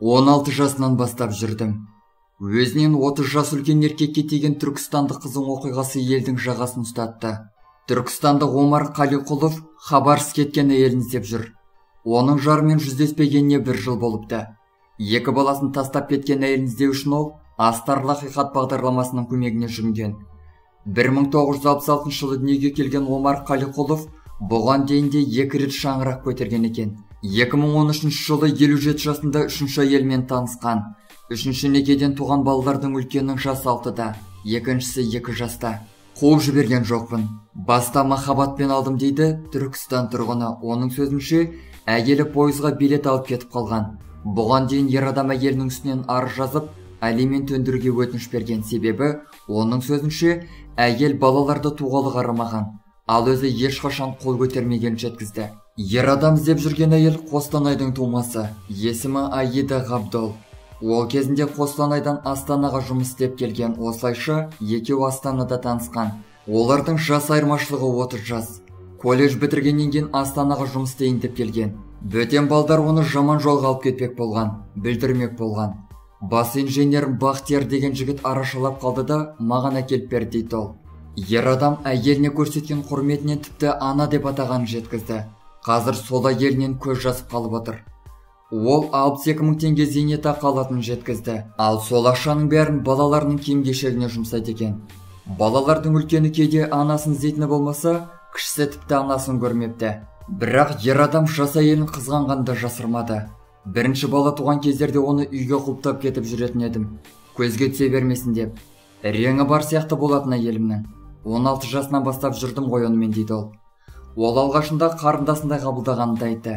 16 жасынан бастап жүрдім. Өзінен 30 жас үлкен еркекке тиген түркістандық қызың оқиғасы елдің жағасын ұстатты. Түркістандық Омар Қалиқұлов хабарсыз кеткен әйелін іздеп жүр. Оның жарымен жүздеспегеніне 1 жыл болыпты. 2 баласын тастап кеткен әйелін іздеу үшін ол Астарлы ақиқат бағдарламасының көмегіне жүгінген. 1966 жылы дүниеге келген Омар Қалиқұлов бұған дейін де 2 рет шаңырақ көтерген екен. 2013 жылы 57 жасында 3-ші әйелмен танысқан. 3-ші некеден туған балалардың үлкенінің жасы 6-да, екіншісі 2 жаста. Қуып жіберген жоқпын. Баста махаббатпен алдым дейді Түркістан тұрғыны. Оның сөзінше, әйелі пойызға билет алып кетіп қалған. Бұған дейін ер адам әйелінің үстінен арыз жазып, алимент өндіруге өтініш берген. Себебі, оның сөзінше, әйел балаларды туғалы қарамаған, ал өзі ешқашан қол көтермеген жеткізді. Ер адам іздеп жүрген әйел Қостанайдың тумасы, есімі Аида Ғабдол. Ол кезінде Қостанайдан Астанаға жұмыс істеп келген. Осылайша екеуі Астанада танысқан. Олардың жас айырмашылығы 30 жас. Колледж бітіргеннен кейін Астанаға жұмыс істейін деп келген. Бөтен балдар оны жаман жолға алып кетпек болған, білдірмек болған. Бас инженер Бақтияр деген жігіт арашалап қалды да маған әкеліп бер дейді ол. Ер адам әйеліне көрсеткен құрметінен тіпті ана деп атағанын жеткізді. Қазір сол әйелінен көз жасып қалып отыр. Ол 62 мың теңге зейнетақы алатынын жеткізді. Ал сол ақшаның бәрін балаларының киім-кешегіне жұмсайды екен. Балалардың үлкені кейде анасын іздейтіні болмаса, кішісі тіпті анасын көрмепті. Бірақ ер адам жас әйелін қызғанғанды жасырмады. Бірінші бала туған кездерде оны үйге құлыптап кетіп жүретін едім, көзге түсе бермесін деп. Реңі бар сияқты болатын әйелімнің. 16 жасынан бастап жүрдім ғой онымен дейді ол. Ол алғашында қарындасындай қабылдағанды айтты.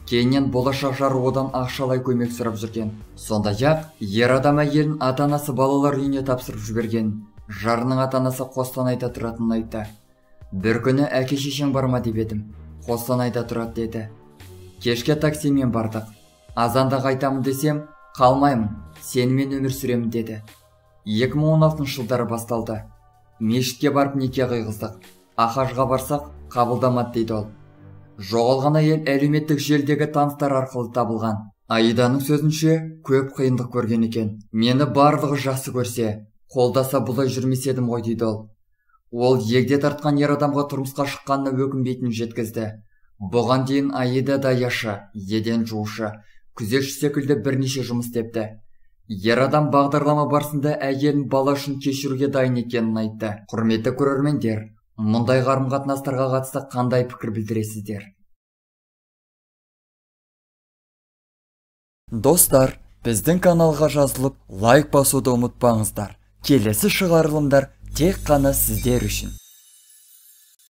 Кейіннен болашақ жары одан ақшалай көмек сұрап жүрген. Сондай-ақ ер адам әйелін ата-анасы балалар үйіне тапсырып жіберген. Жарының ата-анасы Қостанайда тұратынын айтты. Бір күні әке-шешең бар ма деп едім. Қостанайда тұрады деді. Кешке таксимен бардық. Азанда қайтамын десем, қалмаймын, сенімен өмір сүремін деді. 2016 жылдары басталды. Мешітке барып неке қиғыздық. Ахажға барсақ, қабылдамады дейді ол. Жоғалған әйел әлеуметтік желідегі таныстар арқылы табылған. Аиданың сөзінше, көп қиындық көрген екен. Мені барлығы жақсы көрсе, қолдаса бұлай жүрмес едім ғой дейді ол. Ол егде тартқан ер адамға тұрмысқа шыққанына өкінбейтінін жеткізді. Бұған дейін Аида даяшы, еден жуушы, күзетші секілді бірнеше жұмыс істепті. Ер адам бағдарлама барысында әйелін бала үшін кешіруге дайын екенін айтты. Құрметті көрермендер, мұндай қарым-қатынастарға қатысты қандай пікір білдіресіздер? Достар, біздің каналға жазылып, лайк басуды ұмытпаңыздар. Келесі шығарылымдар тек қана сіздер үшін.